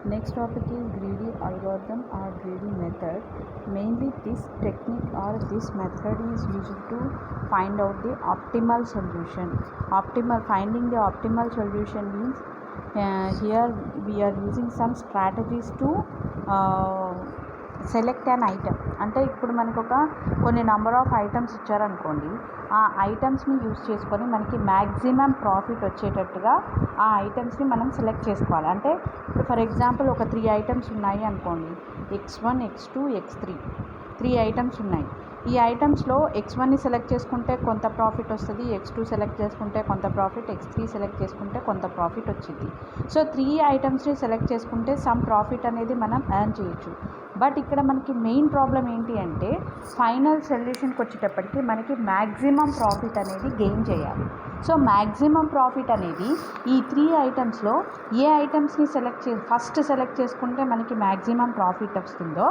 Next topic is greedy algorithm or greedy method. Mainly this technique or this method is used to find out the optimal solution. Finding the optimal solution means here we are using some strategies to select an item. అంటే ఇప్పుడు మనకు కొన్ని number of items ఇచ్చారనుకోండి, ఆ ఐటమ్స్ని use చేసుకొని మనకి maximum profit వచ్చేటట్టుగా ఆ ఐటమ్స్ని మనం సెలెక్ట్ చేసుకోవాలి. అంటే ఇప్పుడు ఫర్ ఎగ్జాంపుల్ ఒక 3 ఐటమ్స్ ఉన్నాయి అనుకోండి, X1, X2, X3 3 ఐటమ్స్ ఉన్నాయి. ఈ ఐటమ్స్లో X1ని సెలెక్ట్ చేసుకుంటే కొంత ప్రాఫిట్ వస్తుంది, X2 సెలెక్ట్ చేసుకుంటే కొంత ప్రాఫిట్, X3 సెలెక్ట్ చేసుకుంటే కొంత ప్రాఫిట్ వచ్చింది. సో 3 ఐటమ్స్ని సెలెక్ట్ చేసుకుంటే సమ్ ప్రాఫిట్ అనేది మనం ఎర్న్ చేయొచ్చు. బట్ ఇక్కడ మనకి మెయిన్ ప్రాబ్లం ఏంటి అంటే ఫైనల్ సొల్యూషన్కి వచ్చేటప్పటికి మనకి మ్యాక్సిమం ప్రాఫిట్ అనేది గెయిన్ చేయాలి. సో మ్యాక్సిమం ప్రాఫిట్ అనేది ఈ 3 ఐటమ్స్లో ఏ ఐటమ్స్ని ఫస్ట్ సెలెక్ట్ చేసుకుంటే మనకి మ్యాక్సిమం ప్రాఫిట్ వస్తుందో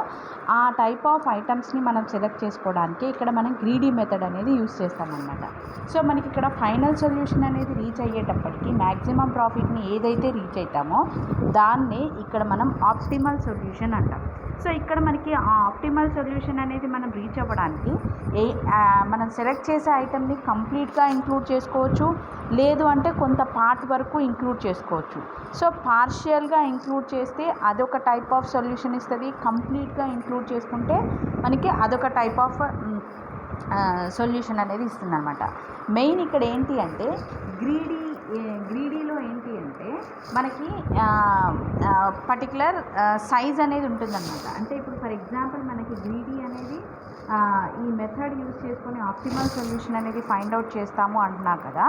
ఆ టైప్ ఆఫ్ ఐటమ్స్ని మనం సెలెక్ట్ చేసుకోవడానికి ఇక్కడ మనం గ్రీడీ మెథడ్ అనేది యూస్ చేస్తామన్నమాట. సో మనకి ఇక్కడ ఫైనల్ సొల్యూషన్ అనేది రీచ్ అయ్యేటప్పటికి మ్యాక్సిమం ప్రాఫిట్ని ఏదైతే రీచ్ అవుతామో దాన్నే ఇక్కడ మనం ఆప్టిమల్ సొల్యూషన్ అంటాం. సో ఇక్కడ మనకి ఆ ఆప్టిమల్ సొల్యూషన్ అనేది మనం రీచ్ అవ్వడానికి మనం సెలెక్ట్ చేసే ఐటమ్ని కంప్లీట్గా ఇంక్లూడ్ చేసుకోవచ్చు, లేదు అంటే కొంత పార్ట్ వరకు ఇంక్లూడ్ చేసుకోవచ్చు. సో పార్షియల్గా ఇంక్లూడ్ చేస్తే అదొక టైప్ ఆఫ్ సొల్యూషన్ ఇస్తుంది, కంప్లీట్గా ఇంక్లూడ్ చేసుకుంటే మనకి అదొక టైప్ ఆఫ్ సొల్యూషన్ అనేది ఇస్తుంది అనమాట. మెయిన్ ఇక్కడ ఏంటి అంటే గ్రీడీలో ఏంటి అంటే మనకి పర్టికులర్ సైజ్ అనేది ఉంటుందన్నమాట. అంటే ఇప్పుడు ఫర్ ఎగ్జాంపుల్ మనకి గ్రీడీ అనేది ఈ మెథడ్ యూజ్ చేసుకొని ఆప్టిమల్ సొల్యూషన్ అనేది ఫైండ్ అవుట్ చేస్తాము అంటున్నా కదా.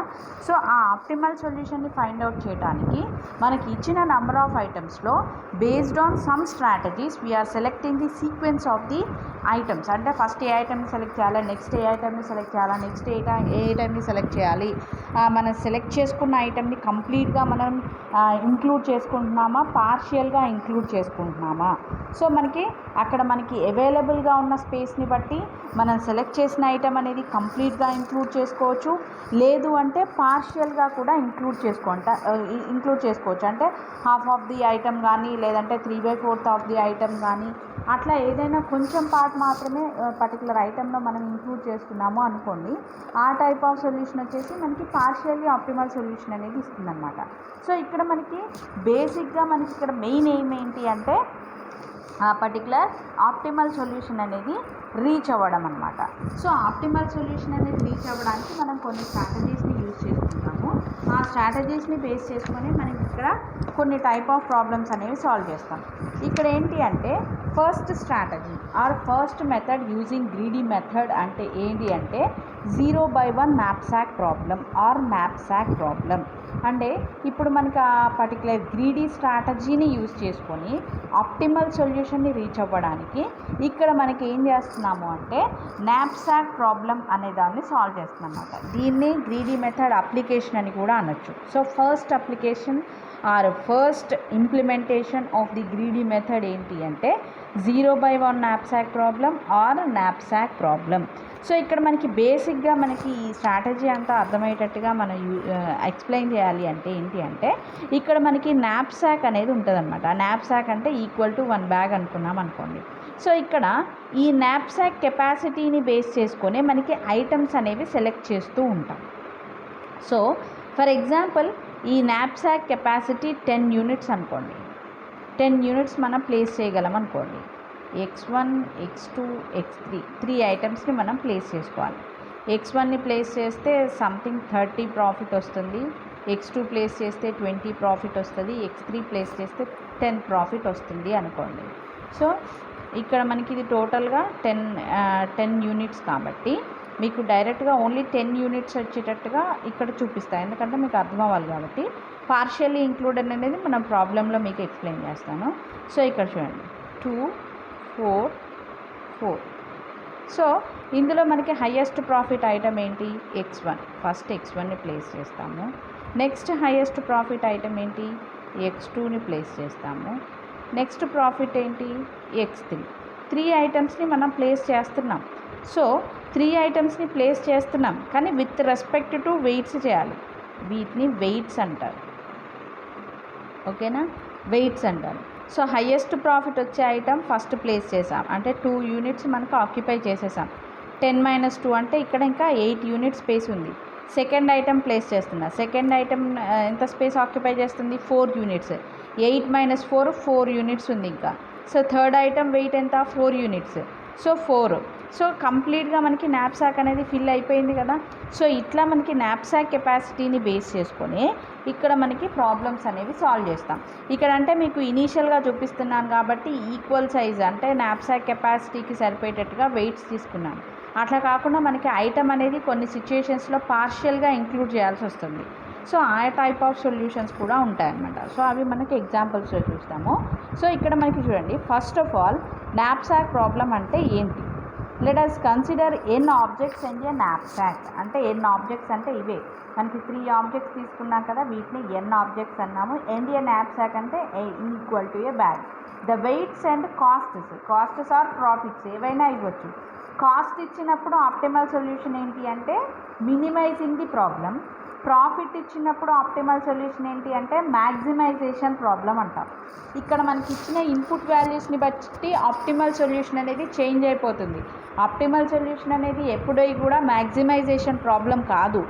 సో ఆ ఆప్టిమల్ సొల్యూషన్ని ఫైండ్ అవుట్ చేయడానికి మనకి ఇచ్చిన నెంబర్ ఆఫ్ ఐటమ్స్లో based on some strategies we are selecting the sequence of the items. అంటే ఫస్ట్ ఏ ఐటమ్ని సెలెక్ట్ చేయాలి, నెక్స్ట్ ఏ ఐటమ్ని సెలెక్ట్ చేయాలి, నెక్స్ట్ ఏ ఐటమ్ని సెలెక్ట్ చేయాలి, మనం సెలెక్ట్ చేసుకున్న ఐటమ్ని కంప్లీట్గా మనం ఇంక్లూడ్ చేసుకుంటున్నామా, పార్షియల్గా ఇంక్లూడ్ చేసుకుంటున్నామా. సో మనకి అక్కడ మనకి అవైలబుల్గా ఉన్న స్పేస్ని బట్టి మనం సెలెక్ట్ చేసిన ఐటమ్ అనేది కంప్లీట్గా ఇంక్లూడ్ చేసుకోవచ్చు, లేదు అంటే పార్షియల్గా కూడా ఇంక్లూడ్ చేసుకోవచ్చు. అంటే హాఫ్ ఆఫ్ ది ఐటమ్ కానీ లేదంటే 3/4 ఆఫ్ ది ఐటమ్ కానీ అట్లా ఏదైనా కొంచెం పార్ట్ మాత్రమే పర్టికులర్ ఐటెంలో మనం ఇంక్లూడ్ చేస్తున్నాము అనుకోండి, ఆ టైప్ ఆఫ్ సొల్యూషన్ వచ్చేసి మనకి పార్షియల్లీ ఆప్టిమల్ సొల్యూషన్ అనేది ఇస్తుందన్నమాట. సో ఇక్కడ మనకి బేసిక్గా మనకి ఇక్కడ మెయిన్ ఏంటి అంటే ఆ పర్టికులర్ ఆప్టిమల్ సొల్యూషన్ అనేది రీచ్ అవ్వడం అనమాట. సో ఆప్టిమల్ సొల్యూషన్ అనేది రీచ్ అవ్వడానికి మనం కొన్ని స్ట్రాటజీస్ని యూజ్ చేసుకుంటాము. ఆ స్ట్రాటజీస్ని బేస్ చేసుకొని మనం ఇక్కడ కొన్ని టైప్ ఆఫ్ ప్రాబ్లమ్స్ అనేవి సాల్వ్ చేస్తాం. ఇక్కడ ఏంటి అంటే first strategy or first method using greedy method అంటే ఏంటి అంటే 0/1 knapsack problem or knapsack problem. అంటే ఇప్పుడు మనకి ఆ పర్టికులర్ గ్రీడీ స్ట్రాటజీని యూజ్ చేసుకొని ఆప్టిమల్ సొల్యూషన్ని రీచ్ అవ్వడానికి ఇక్కడ మనకి ఏం చేస్తున్నాము అంటే నాప్సాక్ ప్రాబ్లం అనే దాన్ని సాల్వ్ చేస్తున్నాం అన్నమాట. దీన్ని గ్రీడీ మెథడ్ అప్లికేషన్ అని కూడా అనొచ్చు. So first application or first implementation of the greedy method ఏంటి అంటే 0/1 knapsack problem or knapsack problem. So ఇక్కడ మనకి బేసిక్గా మనకి ఈ స్ట్రాటజీ అంతా అర్థమయ్యేటట్టుగా మనం ఎక్స్ప్లెయిన్ చేయాలి అంటే ఏంటి అంటే ఇక్కడ మనకి నాప్సాక్ అనేది ఉంటుందన్నమాట. నాప్సాక్ అంటే ఈక్వల్ టు 1 బ్యాగ్ అనుకున్నాం అనుకోండి. సో ఇక్కడ ఈ నాప్సాక్ కెపాసిటీని బేస్ చేసుకొని మనకి ఐటమ్స్ అనేవి సెలెక్ట్ చేస్తూ ఉంటాం. సో ఫర్ ఎగ్జాంపుల్ ఈ నాప్సాక్ కెపాసిటీ 10 యూనిట్స్ అనుకోండి. 10 యూనిట్స్ మనం ప్లేస్ చేయగలం అనుకోండి. X1, X2, X3 3 ఐటమ్స్ని మనం ప్లేస్ చేసుకోవాలి. X1ని ప్లేస్ చేస్తే సంథింగ్ 30 ప్రాఫిట్ వస్తుంది, X2 ప్లేస్ చేస్తే 20 ప్రాఫిట్ వస్తుంది, X3 ప్లేస్ చేస్తే 10 ప్రాఫిట్ వస్తుంది అనుకోండి. సో ఇక్కడ మనకి ఇది టోటల్గా 10 యూనిట్స్ కాబట్టి మీకు డైరెక్ట్గా ఓన్లీ 10 యూనిట్స్ వచ్చేటట్టుగా ఇక్కడ చూపిస్తాయి, ఎందుకంటే మీకు అర్థం అవ్వాలి కాబట్టి. పార్షియల్లీ ఇంక్లూడెడ్ అనేది మనం ప్రాబ్లంలో మీకు ఎక్స్ప్లెయిన్ చేస్తాను. సో ఇక్కడ చూడండి 2, 4, 4. సో ఇందులో మనకి హయ్యెస్ట్ ప్రాఫిట్ ఐటమ్ ఏంటి X1. ఫస్ట్ X1ని ప్లేస్ చేస్తాము. నెక్స్ట్ హయ్యెస్ట్ ప్రాఫిట్ ఐటమ్ ఏంటి X2ని ప్లేస్ చేస్తాము. నెక్స్ట్ ప్రాఫిట్ ఏంటి X3. 3 ఐటమ్స్ని మనం ప్లేస్ చేస్తున్నాం. సో 3 ఐటమ్స్ని ప్లేస్ చేస్తున్నాం కానీ విత్ రెస్పెక్ట్ టు వెయిట్స్ చేయాలి. వీటిని వెయిట్స్ అంటారు, ఓకేనా, వెయిట్స్ అంటారు. సో హయ్యెస్ట్ ప్రాఫిట్ వచ్చే ఐటమ్ ఫస్ట్ ప్లేస్ చేసాం, అంటే 2 యూనిట్స్ మనకు ఆక్యుపై చేసేసాం. 10-2 అంటే ఇక్కడ ఇంకా 8 యూనిట్స్ స్పేస్ ఉంది. సెకండ్ ఐటమ్ ప్లేస్ చేస్తున్నా. సెకండ్ ఐటమ్ ఎంత స్పేస్ ఆక్యుపై చేస్తుంది? 4 యూనిట్స్. 8-4 యూనిట్స్ ఉంది ఇంకా. సో థర్డ్ ఐటమ్ వెయిట్ ఎంత? 4 యూనిట్స్. సో 4. సో కంప్లీట్గా మనకి నాప్సాక్ అనేది ఫిల్ అయిపోయింది కదా. సో ఇట్లా మనకి నాప్సాక్ కెపాసిటీని బేస్ చేసుకొని ఇక్కడ మనకి ప్రాబ్లమ్స్ అనేవి సాల్వ్ చేస్తాం. ఇక్కడ అంటే మీకు ఇనీషియల్గా చూపిస్తున్నాను కాబట్టి ఈక్వల్ సైజ్ అంటే నాప్సాక్ కెపాసిటీకి సరిపోయేటట్టుగా వెయిట్స్ తీసుకున్నాను. అట్లా కాకుండా మనకి ఐటమ్ అనేది కొన్ని సిచ్యుయేషన్స్లో పార్షియల్గా ఇంక్లూడ్ చేయాల్సి వస్తుంది. సో ఆ టైప్ ఆఫ్ సొల్యూషన్స్ కూడా ఉంటాయన్నమాట. సో అవి మనకి ఎగ్జాంపుల్స్లో చూస్తాము. సో ఇక్కడ మనకి చూడండి, first of all knapsack problem అంటే ఏంటి? Let us consider n objects in a knapsack. అంటే ఎన్ ఆబ్జెక్ట్స్ అంటే ఇవే మనకి 3 ఆబ్జెక్ట్స్ తీసుకున్నాం కదా, వీటిని ఎన్ ఆబ్జెక్ట్స్ అన్నాము. అండ్ ఏ నాప్సాక్ అంటే equal to a bag. The weights and costs or profits ఏవైనా ఇవ్వచ్చు. కాస్ట్ ఇచ్చినప్పుడు ఆప్టిమల్ సొల్యూషన్ ఏంటి అంటే మినిమైజింగ్ ది ప్రాబ్లం. ప్రాఫిట్ ఇచ్చినప్పుడు ఆప్టిమల్ సొల్యూషన్ ఏంటి అంటే మ్యాక్సిమైజేషన్ ప్రాబ్లం అంటాం. ఇక్కడ మనకి ఇచ్చిన ఇన్పుట్ వాల్యూస్ని బట్టి ఆప్టిమల్ సొల్యూషన్ అనేది చేంజ్ అయిపోతుంది. ఆప్టిమల్ సొల్యూషన్ అనేది ఎప్పుడూ కూడా మ్యాక్సిమైజేషన్ ప్రాబ్లం కాదు.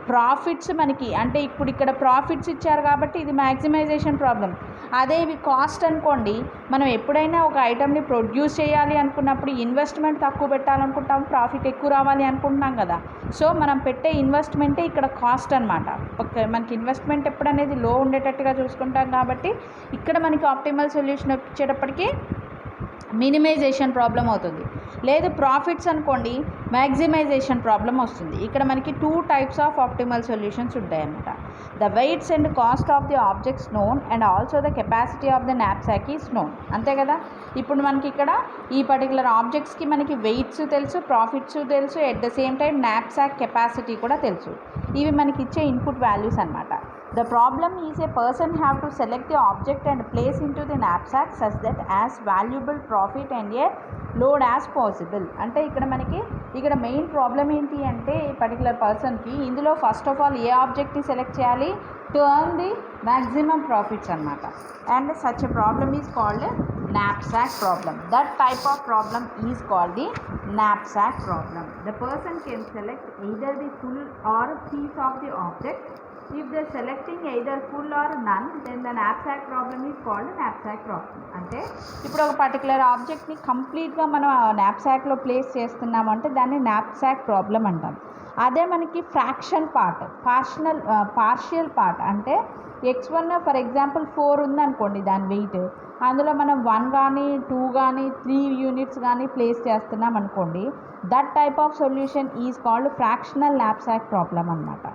ప్రాఫిట్స్ మనకి అంటే ఇప్పుడు ఇక్కడ ప్రాఫిట్స్ ఇచ్చారు కాబట్టి ఇది మ్యాక్సిమైజేషన్ ప్రాబ్లం. అదే ఇవి కాస్ట్ అనుకోండి, మనం ఎప్పుడైనా ఒక ఐటమ్ని ప్రొడ్యూస్ చేయాలి అనుకున్నప్పుడు ఇన్వెస్ట్మెంట్ తక్కువ పెట్టాలనుకుంటాం, ప్రాఫిట్ ఎక్కువ రావాలి అనుకుంటున్నాం కదా. సో మనం పెట్టే ఇన్వెస్ట్మెంటే ఇక్కడ కాస్ట్ అనమాట. మనకి ఇన్వెస్ట్మెంట్ ఎప్పుడనేది లో ఉండేటట్టుగా చూసుకుంటాం కాబట్టి ఇక్కడ మనకి ఆప్టిమల్ సొల్యూషన్ వచ్చేటప్పటికి మినిమైజేషన్ ప్రాబ్లం అవుతుంది. లేదు ప్రాఫిట్స్ అనుకోండి, మ్యాక్సిమైజేషన్ ప్రాబ్లం వస్తుంది. ఇక్కడ మనకి 2 టైప్స్ ఆఫ్ ఆప్టిమల్ సొల్యూషన్స్ ఉంటాయన్నమాట. The weights and cost of the objects known and also the capacity of the knapsack is known. అంతే కదా. ఇప్పుడు మనకి ఇక్కడ ఈ పర్టికులర్ ఆబ్జెక్ట్స్కి మనకి వెయిట్స్ తెలుసు, ప్రాఫిట్స్ తెలుసు, at the same time knapsack capacity కూడా తెలుసు. ఇవి మనకి ఇచ్చే ఇన్పుట్ వాల్యూస్ అనమాట. The problem is a person have to select the object and place into the knapsack such that as valuable profit and a load as possible. అంటే ఇక్కడ మనకి ఇక్కడ మెయిన్ ప్రాబ్లం ఏంటి అంటే ఈ పర్టికులర్ పర్సన్కి ఇందులో ఫస్ట్ ఆఫ్ ఆల్ ఏ ఆబ్జెక్ట్ని సెలెక్ట్ చేయాలి to earn the maximum profits అనమాట. And such a problem is called knapsack problem. That type of problem is called the knapsack problem. The person can select either the full or piece of the object. If they are selecting either full or none, then the knapsack problem is called knapsack problem. అంటే ఇప్పుడు ఒక particular ఆబ్జెక్ట్ని కంప్లీట్గా మనం నాప్సాక్లో place చేస్తున్నామంటే దాన్ని knapsack problem అంటాం. అదే మనకి ఫ్రాక్షన్ పార్ట్, పార్షియల్ పార్ట్ అంటే x1 ఫర్ ఎగ్జాంపుల్ 4 ఉందనుకోండి దాని వెయిట్, అందులో మనం 1 కానీ 2 కానీ 3 యూనిట్స్ కానీ ప్లేస్ చేస్తున్నాం అనుకోండి, that type of solution is called fractional knapsack problem అనమాట.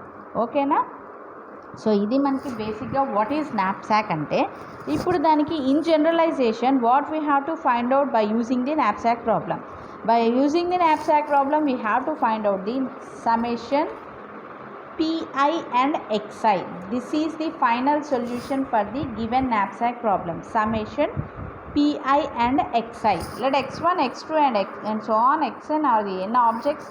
ఓకేనా. సో ఇది మనకి బేసిక్గా వాట్ ఈజ్ నాప్సాక్ అంటే. ఇప్పుడు దానికి in generalisation what we have to find out by using the knapsack problem. By using the knapsack problem we have to find out the summation Pi and Xi. This is the final solution for the given knapsack problem. Summation Pi and Xi. Let x1, x2 and so on xn are the n objects.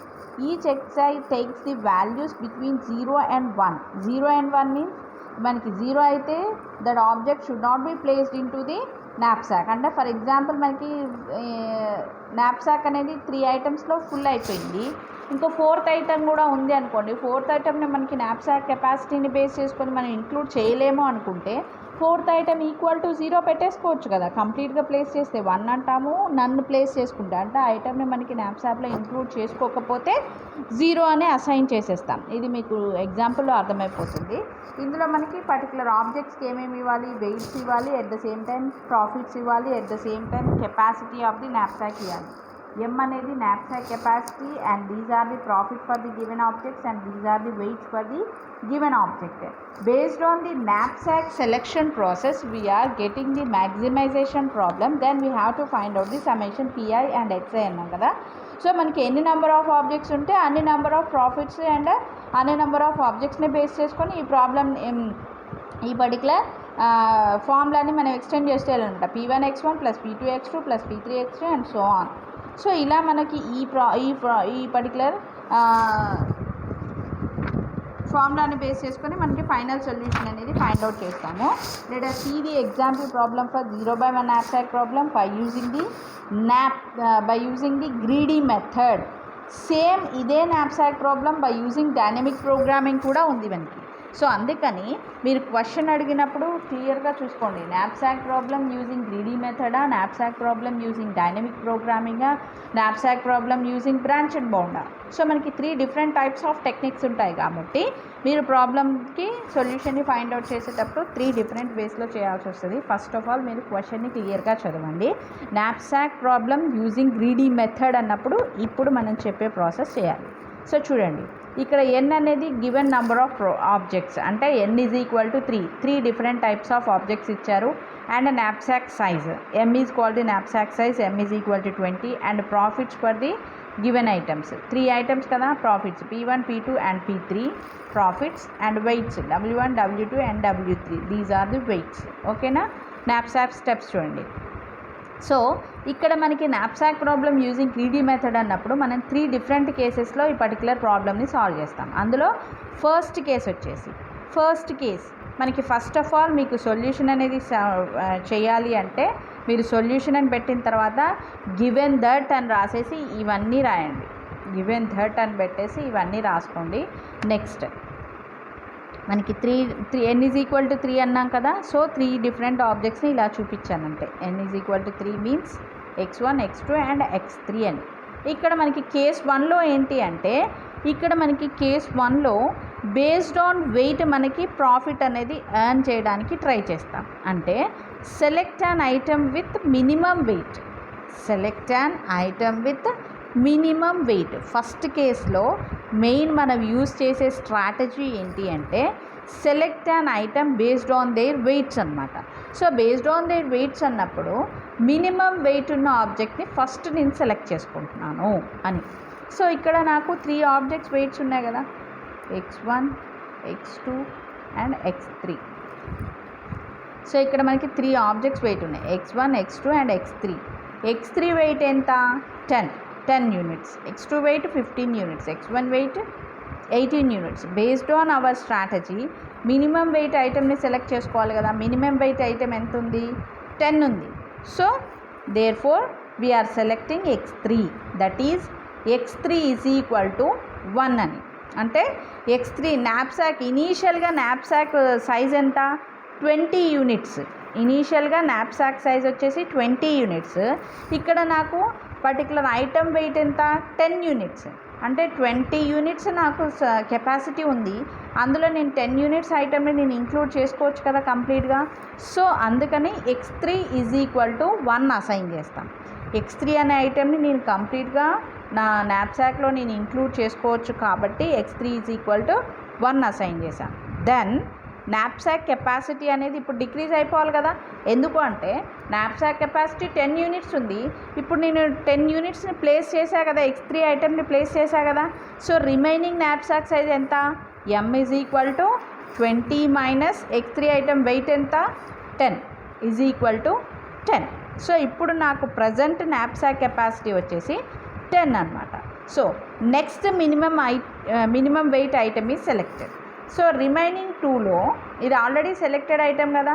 Each xi takes the values between 0 and 1. 0 and 1 means మనకి 0 అయితే that object should not be placed into the knapsack. అంటే for example మనకి knapsack అనేది 3 ఐటమ్స్లో full అయిపోయింది, ఇంకో 4th item కూడా ఉంది అనుకోండి. 4th ఐటమ్ని మనకి నాప్సాక్ కెపాసిటీని బేస్ చేసుకొని మనం ఇంక్లూడ్ చేయలేము అనుకుంటే 4th ఐటమ్ ఈక్వల్ టు 0 పెట్టేసుకోవచ్చు కదా. కంప్లీట్గా ప్లేస్ చేస్తే 1 అంటాము, నన్ను ప్లేస్ చేసుకుంటే అంటే ఆ ఐటమ్ని మనకి నాప్సాక్లో ఇంక్లూడ్ చేసుకోకపోతే 0 అనే అసైన్ చేసేస్తాం. ఇది మీకు ఎగ్జాంపుల్లో అర్థమైపోతుంది. ఇందులో మనకి పర్టికులర్ ఆబ్జెక్ట్స్కి ఏమేమి ఇవ్వాలి, వెయిట్స్ ఇవ్వాలి, at the same time profits ఇవ్వాలి, at the same time capacity of the knapsack ఇవ్వాలి. M అనేది knapsack capacity and these are the profit for the given objects and these are the weights for the given object. Based on the knapsack selection process we are getting the maximization problem, then we have to find out the summation Pi and Xi అన్నాం కదా. So మనకి ఎన్ని number of objects ఉంటే అన్ని number of profits and అన్ని number of ఆబ్జెక్ట్స్ని base చేసుకొని ఈ problem ఈ పర్టికులర్ ఫార్ములాని మనం ఎక్స్టెండ్ చేస్తే వెళ్ళాలంట P1x1 + P2x2 + P3x3 and so on. So ఇలా మనకి ఈ పర్టికులర్ ఫార్ములాని బేస్ చేసుకొని మనకి ఫైనల్ సొల్యూషన్ అనేది ఫైండ్ అవుట్ చేస్తాము. Let us see the example problem for 0/1 knapsack problem by using the greedy method. Same ఇదే knapsack problem by using dynamic programming కూడా ఉంది మనకి. సో అందుకని మీరు క్వశ్చన్ అడిగినప్పుడు క్లియర్గా చూసుకోండి, knapsack ప్రాబ్లం యూజింగ్ గ్రీడీ మెథడా, knapsack ప్రాబ్లం యూజింగ్ డైనమిక్ ప్రోగ్రామింగా, knapsack problem using branch and బౌండా. సో మనకి 3 డిఫరెంట్ టైప్స్ ఆఫ్ టెక్నిక్స్ ఉంటాయి కాబట్టి మీరు ప్రాబ్లమ్కి సొల్యూషన్ని ఫైండ్ అవుట్ చేసేటప్పుడు 3 డిఫరెంట్ వేస్లో చేయాల్సి వస్తుంది. ఫస్ట్ ఆఫ్ ఆల్ మీరు క్వశ్చన్ని క్లియర్గా చదవండి. knapsack problem using greedy method అన్నప్పుడు ఇప్పుడు మనం చెప్పే ప్రాసెస్ చేయాలి. సో చూడండి, ఇక్కడ n అనేది గివెన్ నంబర్ ఆఫ్ ఆబ్జెక్ట్స్, అంటే n is equal to 3 different types of objects ఇచ్చారు. And knapsack size m is equal to knapsack size m is equal to 20 and profits for the given items 3 items కదా, profits P1 P2 and P3 profits and weights W1 W2 and W3. These are the weights. ఓకేనా. knapsack steps చూడండి. So ఇక్కడ మనకి knapsack problem using greedy method అన్నప్పుడు మనం 3 different కేసెస్లో ఈ particular ప్రాబ్లమ్ని సాల్వ్ చేస్తాం. అందులో ఫస్ట్ కేస్ మనకి ఫస్ట్ ఆఫ్ ఆల్ మీకు సొల్యూషన్ అనేది చేయాలి అంటే మీరు సొల్యూషన్ అని పెట్టిన తర్వాత గివెన్ దట్ అని రాసేసి ఇవన్నీ రాయండి. గివెన్ దట్ అని పెట్టేసి ఇవన్నీ రాసుకోండి. నెక్స్ట్ మనకి n ఈజ్ ఈక్వల్ టు 3 అన్నాం కదా. సో 3 డిఫరెంట్ ఆబ్జెక్ట్స్ని ఇలా చూపించానంటే n is equal to 3 means x1 x2 and x3 అని. ఇక్కడ మనకి కేస్ 1లో ఏంటి అంటే ఇక్కడ మనకి కేస్ 1లో బేస్డ్ ఆన్ వెయిట్ మనకి ప్రాఫిట్ అనేది ఎర్న్ చేయడానికి ట్రై చేస్తాం. అంటే select an item with minimum weight. First కేస్లో మెయిన్ మనం యూజ్ చేసే స్ట్రాటజీ ఏంటి అంటే select an item based on their weights అనమాట. So based on their weights అన్నప్పుడు మినిమం వెయిట్ ఉన్న ఆబ్జెక్ట్ని ఫస్ట్ నేను సెలెక్ట్ చేసుకుంటున్నాను అని. సో ఇక్కడ నాకు 3 ఆబ్జెక్ట్స్ వెయిట్స్ ఉన్నాయి కదా, x1 x2 and x3. So ఇక్కడ మనకి 3 ఆబ్జెక్ట్స్ వెయిట్ ఉన్నాయి, x1 x2 and x3. x3 weight ఎంత? 10 units, x2 weight 15 units, x1 weight 18 units. Based on our strategy minimum weight ఐటమ్ని సెలెక్ట్ చేసుకోవాలి కదా. మినిమం వెయిట్ ఐటమ్ ఎంత ఉంది? 10 ఉంది. So therefore we are selecting x3, that is x3 is equal to 1 అని. అంటే x3 ఇనీషియల్గా knapsack సైజ్ ఎంత? 20 యూనిట్స్. ఇనీషియల్గా knapsack సైజ్ వచ్చేసి 20 యూనిట్స్. ఇక్కడ నాకు పర్టికులర్ ఐటమ్ వెయిట్ ఎంత? 10 యూనిట్స్. అంటే 20 యూనిట్స్ నాకు కెపాసిటీ ఉంది. అందులో నేను 10 యూనిట్స్ ఐటమ్ని నేను ఇంక్లూడ్ చేసుకోవచ్చు కదా కంప్లీట్గా. సో అందుకని x3 is equal to 1 assign చేస్తాం. x3 అనే ఐటమ్ని నేను కంప్లీట్గా నా knapsackలో నేను ఇంక్లూడ్ చేసుకోవచ్చు కాబట్టి x3 is equal to 1 assign చేశాను. దెన్ knapsack కెపాసిటీ అనేది ఇప్పుడు డిక్రీజ్ అయిపోవాలి కదా. ఎందుకు అంటే knapsack కెపాసిటీ 10 యూనిట్స్ ఉంది. ఇప్పుడు నేను 10 యూనిట్స్ని ప్లేస్ చేశా కదా, x3 ఐటమ్ని ప్లేస్ చేశా కదా. సో రిమైనింగ్ knapsack సైజ్ ఎంత? m is equal to 20 minus x3 item weight ఎంత? 10 ఈజ్ ఈక్వల్ టు 10. సో ఇప్పుడు నాకు ప్రజెంట్ knapsack కెపాసిటీ వచ్చేసి 10 అనమాట. So next minimum weight item is selected. So remaining 2లో ఇది ఆల్రెడీ సెలెక్టెడ్ ఐటమ్ కదా,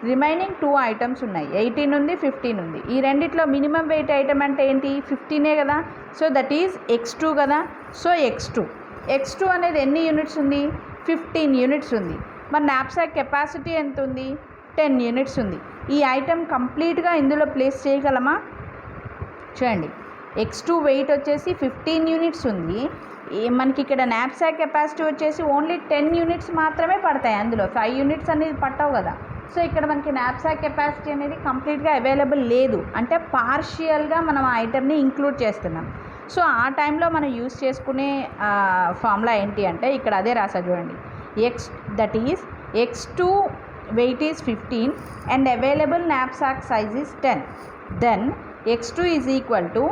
remaining 2 items ఉన్నాయి, 18 ఉంది 15 ఉంది. ఈ రెండిట్లో మినిమం వెయిట్ ఐటమ్ అంటే ఏంటి? 15 కదా. సో దట్ ఈజ్ x2 కదా. సో x2 అనేది ఎన్ని యూనిట్స్ ఉంది? 15 యూనిట్స్ ఉంది. మరి knapsack కెపాసిటీ ఎంత ఉంది? 10 యూనిట్స్ ఉంది. ఈ ఐటమ్ కంప్లీట్గా ఇందులో ప్లేస్ చేయగలమా? చూడండి, x2 వెయిట్ వచ్చేసి 15 యూనిట్స్ ఉంది. మనకి ఇక్కడ knapsack కెపాసిటీ వచ్చేసి ఓన్లీ 10 యూనిట్స్ మాత్రమే పడతాయి, అందులో 5 యూనిట్స్ అనేది పట్టవు కదా. సో ఇక్కడ మనకి knapsack కెపాసిటీ అనేది కంప్లీట్గా అవైలబుల్ లేదు, అంటే పార్షియల్గా మనం ఆ ఐటమ్ని ఇంక్లూడ్ చేస్తున్నాం. సో ఆ టైంలో మనం యూస్ చేసుకునే ఫార్ములా ఏంటి అంటే ఇక్కడ అదే రాసా చూడండి, that is x2 weight is 15 and available knapsack size is 10. Then x2 is equal to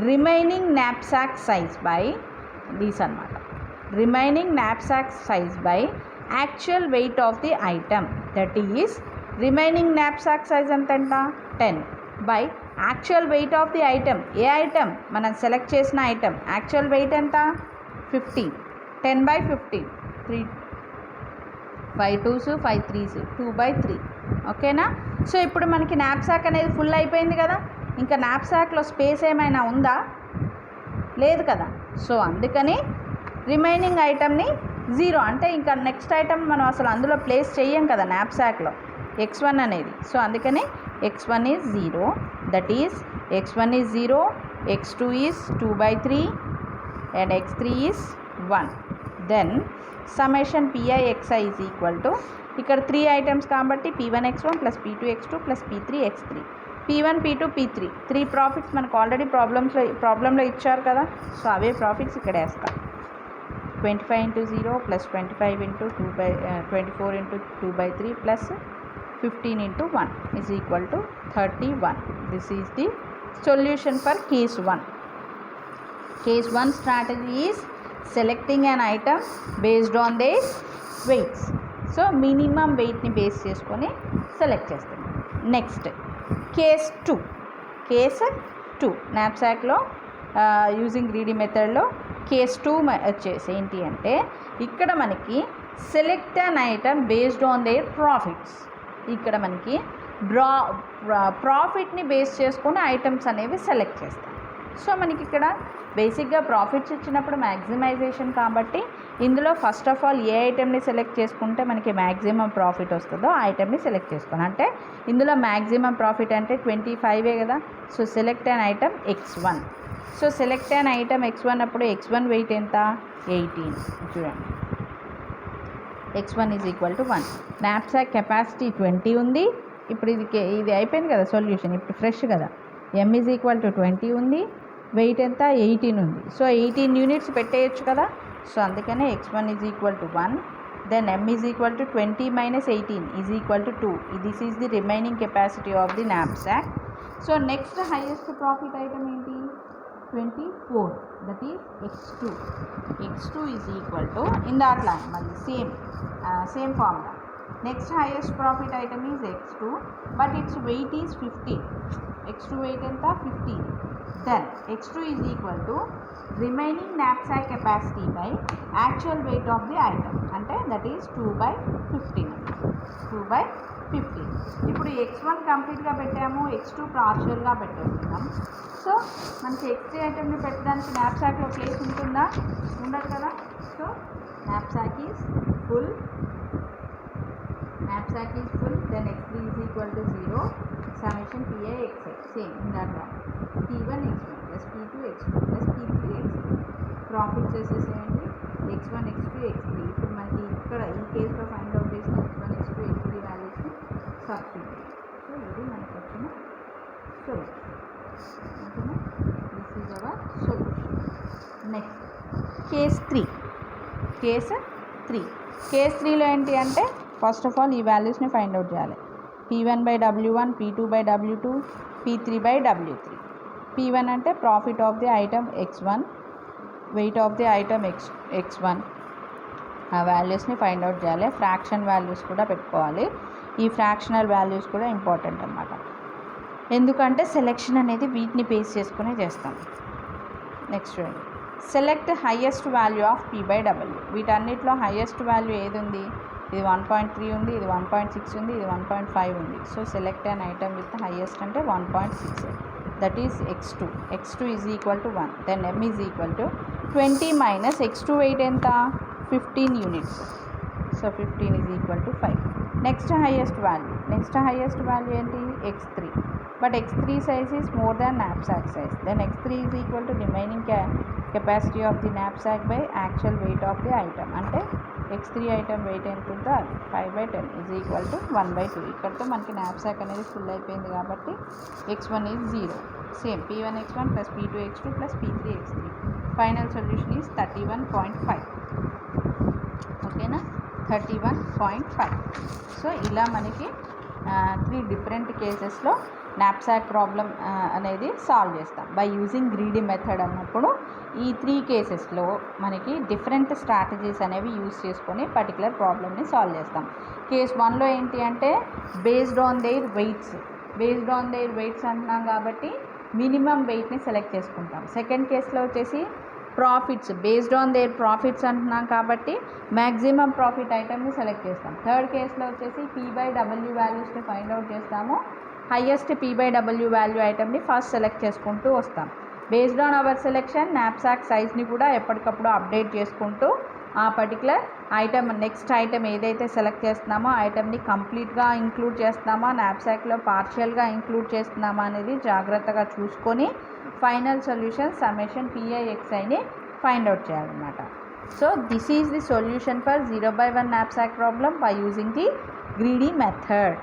remaining knapsack size by this anamata, remaining knapsack size by actual weight of the item, that is remaining knapsack size anta 10 by actual weight of the item. A item మనం select చేసిన item actual wait ఎంత? 15. 10 by 15, 5 2s 5 3s 2/3. ఓకేనా. So ఇప్పుడు మనకి knapsack అనేది full అయిపోయింది కదా, ఇంకా నాప్సాక్లో స్పేస్ ఏమైనా ఉందా? లేదు కదా. సో అందుకని రిమైనింగ్ ఐటమ్ని 0 అంటే ఇంకా నెక్స్ట్ ఐటమ్ మనం అసలు అందులో ప్లేస్ చెయ్యం కదా నాప్సాక్లో x1 అనేది. సో అందుకని x1 is 0, that is x1 is 0, x2 is 2/3 and x3 is 1. Then summation PI/XI is equal to ఇక్కడ 3 ఐటమ్స్ కాబట్టి P1x1 + P2x2 + P3x3. P1 P2 P3 3 profits మనకు ఆల్రెడీ ప్రాబ్లంలో ఇచ్చారు కదా. సో అవే ప్రాఫిట్స్ ఇక్కడ వేస్తాం. 25 × 0 + 25 × 24 × 2/3 + 15 × 1 is equal to 31. This is the solution for case 1. Case 1 strategy is selecting an item based on their weights. So minimum weight ni base చేసుకొని select చేస్తాం. Next case 2. Case 2 నాప్సాక్లో using greedy మెథడ్లో case 2 వచ్చేసి ఏంటి అంటే ఇక్కడ మనకి select an item based on their profits. ఇక్కడ మనకి ప్రాఫిట్ని బేస్ చేసుకొని ఐటమ్స్ అనేవి సెలెక్ట్ చేస్తాం. సో మనకి ఇక్కడ బేసిక్గా ప్రాఫిట్స్ ఇచ్చినప్పుడు మ్యాక్సిమైజేషన్ కాబట్టి ఇందులో ఫస్ట్ ఆఫ్ ఆల్ ఏ ఐటెంని సెలెక్ట్ చేసుకుంటే మనకి మ్యాక్సిమం ప్రాఫిట్ వస్తుందో ఆ ఐటెంని సెలెక్ట్ చేసుకోండి. అంటే ఇందులో మ్యాక్సిమం ప్రాఫిట్ అంటే 25 కదా. So select an item x1. So select an item x1 అప్పుడు x1 వెయిట్ ఎంత? 18. చూడండి, x1 is equal to 1. Knapsack capacity 20 ఉంది. ఇప్పుడు ఇది అయిపోయింది కదా సొల్యూషన్, ఇప్పుడు ఫ్రెష్ కదా. m ఈజ్ ఈక్వల్ టు 20 ఉంది, వెయిట్ ఎంత? 18 ఉంది. సో 18 యూనిట్స్ పెట్టేయచ్చు కదా. సో అందుకనే x1 is equal to 1. Then m is equal to 20 - 18 is equal to 2. This is the remaining capacity of the knapsack. So next highest profit item ఏంటి? 24, that is x2. x2 is equal to in that line మళ్ళీ same formula. Next highest profit item is x2, but its weight is 15. x2 weight ఎంత? 15. Then x2 is equal to remaining knapsack capacity by actual weight of the item, అంటే that is 2/15. 2/15. ఇప్పుడు x1 కంప్లీట్గా పెట్టాము, x2 పార్షియల్గా పెట్టేస్తున్నాం. So మనకి x3 ఐటమ్ని పెట్టడానికి నాప్సాక్లో place ఉంటుందా? ఉండదు కదా. So knapsack is full. Then x3 is equal to 0. Summation PI/XI same in that one. P1 x1 plus P2 x2 plus P3 x3. Profits వేసేసేయండి x1 x2 x3. ఇప్పుడు మనకి ఇక్కడ ఈ కేసులో ఫైండ్ అవుట్ చేసిన x1 x2 x3 వాల్యూస్ని substitute. So ఇది మనకు వచ్చిన సొల్యూషన్. ఓకేనా, this is our solution. Next case 3. Case 3లో ఏంటి అంటే ఫస్ట్ ఆఫ్ ఆల్ ఈ వాల్యూస్ని ఫైండ్ అవుట్ చేయాలి. P1/W1, P2/W2, P3/W3. P1 అంటే profit of the item x1, wait of the item x1. ఆ వాల్యూస్ని ఫైండ్ అవుట్ చేయాలి. ఫ్రాక్షన్ వాల్యూస్ కూడా పెట్టుకోవాలి. ఈ ఫ్రాక్షనల్ వాల్యూస్ కూడా ఇంపార్టెంట్ అన్నమాట, ఎందుకంటే సెలెక్షన్ అనేది వీటిని బేస్ చేసుకునే చేస్తాం. నెక్స్ట్ చూడండి, select highest value of P/W. వీటన్నిటిలో హైయెస్ట్ వాల్యూ ఏది ఉంది? ఇది 1.3 ఉంది, ఇది 1.6 ఉంది, ఇది 1.5 ఉంది. So select an item with highest అంటే 1.6, that is x2. x2 is equal to 1. Then m is equal to 20 - x2 weight ఎంత? 15 units. So 15 is equal to 5. Next highest value ఏంటి? x3. But x3 size is more than knapsack size. Then x3 is equal to remaining capacity of the knapsack by actual weight of the item. అంటే x3 item weight ఎంత ఉందో అది 5/10 is equal to 1/2. ఇక్కడతో మనకి knapsack అనేది full అయిపోయింది కాబట్టి x1 is 0. Same P1 x1 plus P2 x2 plus P3 x3. Final solution is 31.5. ఓకేనా, 31.5. సో ఇలా మనకి 3 డిఫరెంట్ కేసెస్లో knapsack ప్రాబ్లం అనేది సాల్వ్ చేస్తాం బై యూజింగ్ గ్రీడీ మెథడ్. అన్నప్పుడు ఈ 3 కేసెస్లో మనకి డిఫరెంట్ స్ట్రాటజీస్ అనేవి యూజ్ చేసుకొని పర్టికులర్ ప్రాబ్లమ్ని సాల్వ్ చేస్తాం. కేస్ 1లో ఏంటి అంటే బేస్డ్ ఆన్ దేర్ వెయిట్స్ అంటున్నాం కాబట్టి మినిమం వెయిట్ని సెలెక్ట్ చేసుకుంటాం. సెకండ్ కేసులో వచ్చేసి profits based on their profits అంటున్నాం కాబట్టి మ్యాక్సిమం ప్రాఫిట్ ఐటమ్ని సెలెక్ట్ చేస్తాం. థర్డ్ కేసులో వచ్చేసి P/W వాల్యూస్ని ఫైండ్ అవుట్ చేస్తాము. హయ్యెస్ట్ P/W వాల్యూ ఐటమ్ని ఫస్ట్ సెలెక్ట్ చేసుకుంటూ వస్తాం. Based on our selection knapsack సైజ్ని కూడా ఎప్పటికప్పుడు అప్డేట్ చేసుకుంటూ ఆ పర్టికులర్ ఐటమ్ నెక్స్ట్ ఐటమ్ ఏదైతే సెలెక్ట్ చేస్తున్నామో ఐటమ్ని కంప్లీట్గా ఇంక్లూడ్ చేస్తున్నామా నాప్సాక్లో పార్షియల్గా ఇంక్లూడ్ చేస్తున్నామా అనేది జాగ్రత్తగా చూసుకొని ఫైనల్ సొల్యూషన్ సమ్మేషన్ PIXIని ఫైండ్ అవుట్ చేయాలన్నమాట. So this is the solution for 0/1 knapsack problem by using the greedy method.